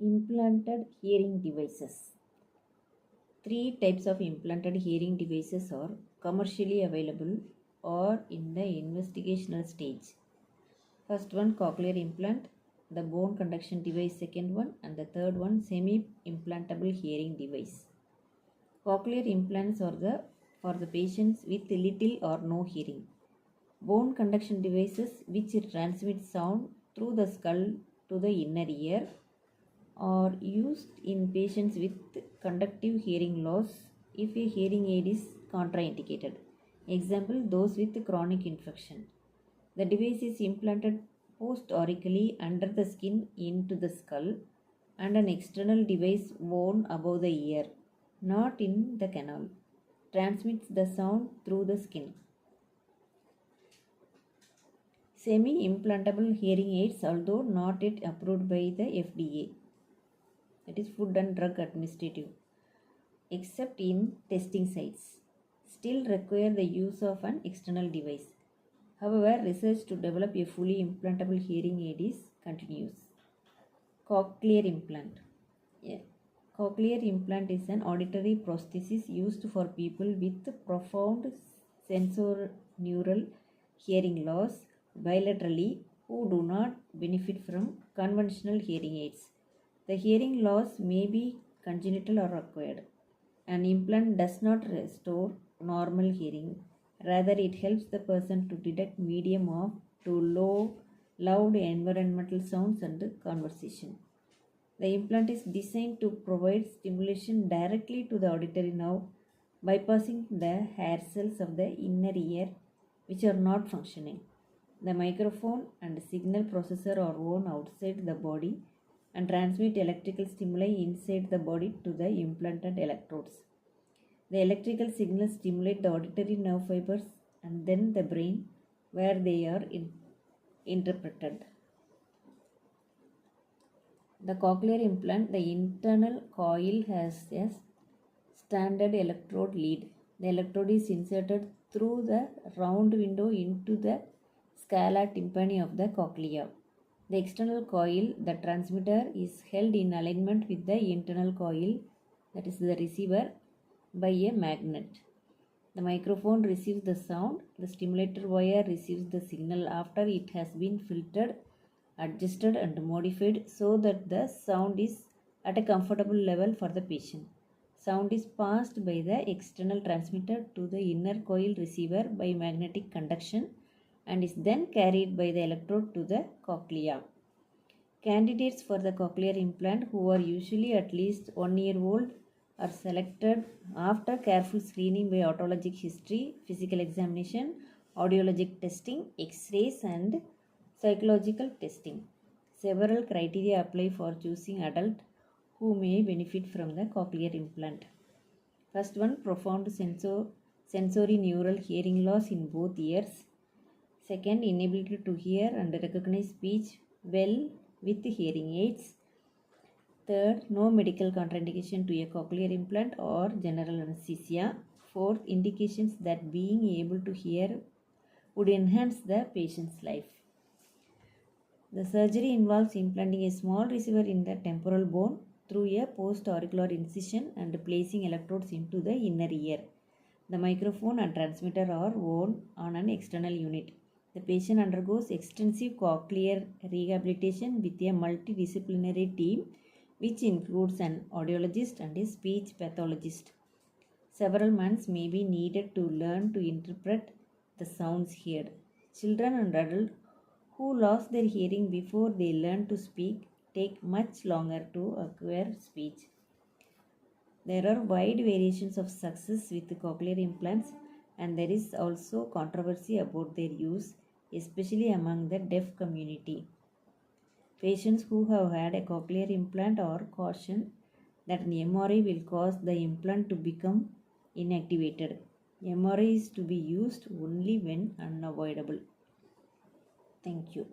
Implanted hearing devices. Three types of implanted hearing devices are commercially available or in the investigational stage. First one, cochlear implant, the bone conduction device, second one, and the third one, semi-implantable hearing device. Cochlear implants are for the patients with little or no hearing. Bone conduction devices which transmit sound through the skull to the inner ear are used in patients with conductive hearing loss if a hearing aid is contraindicated. Example, those with chronic infection. The device is implanted post-aurically under the skin into the skull and an external device worn above the ear, not in the canal, transmits the sound through the skin. Semi-implantable hearing aids, although not yet approved by the FDA, that is Food and Drug Administrative, except in testing sites, still require the use of an external device. However, research to develop a fully implantable hearing aid continues. Cochlear implant. Yeah. Cochlear implant is an auditory prosthesis used for people with profound sensorineural hearing loss bilaterally who do not benefit from conventional hearing aids. The hearing loss may be congenital or acquired. An implant does not restore normal hearing. Rather, it helps the person to detect medium of to low, loud environmental sounds and conversation. The implant is designed to provide stimulation directly to the auditory nerve, bypassing the hair cells of the inner ear which are not functioning. The microphone and signal processor are worn outside the body and transmit electrical stimuli inside the body to the implanted electrodes. The electrical signals stimulate the auditory nerve fibers and then the brain where they are interpreted. The cochlear implant, the internal coil has a standard electrode lead. The electrode is inserted through the round window into the scala tympani of the cochlea. The external coil, the transmitter, is held in alignment with the internal coil, that is the receiver, by a magnet. The microphone receives the sound. The stimulator wire receives the signal after it has been filtered, adjusted and modified so that the sound is at a comfortable level for the patient. Sound is passed by the external transmitter to the inner coil receiver by magnetic conduction and is then carried by the electrode to the cochlea. Candidates for the cochlear implant, who are usually at least 1 year old, are selected after careful screening by otologic history, physical examination, audiologic testing, X-rays and psychological testing. Several criteria apply for choosing adult who may benefit from the cochlear implant. First one, profound sensory neural hearing loss in both ears. Second, inability to hear and recognize speech well with hearing aids. Third, no medical contraindication to a cochlear implant or general anesthesia. Fourth, indications that being able to hear would enhance the patient's life. The surgery involves implanting a small receiver in the temporal bone through a post-auricular incision and placing electrodes into the inner ear. The microphone and transmitter are worn on an external unit. The patient undergoes extensive cochlear rehabilitation with a multidisciplinary team which includes an audiologist and a speech pathologist. Several months may be needed to learn to interpret the sounds heard. Children and adults who lost their hearing before they learn to speak take much longer to acquire speech. There are wide variations of success with cochlear implants, and there is also controversy about their use, especially among the deaf community. Patients who have had a cochlear implant are cautioned that an MRI will cause the implant to become inactivated. MRI is to be used only when unavoidable. Thank you.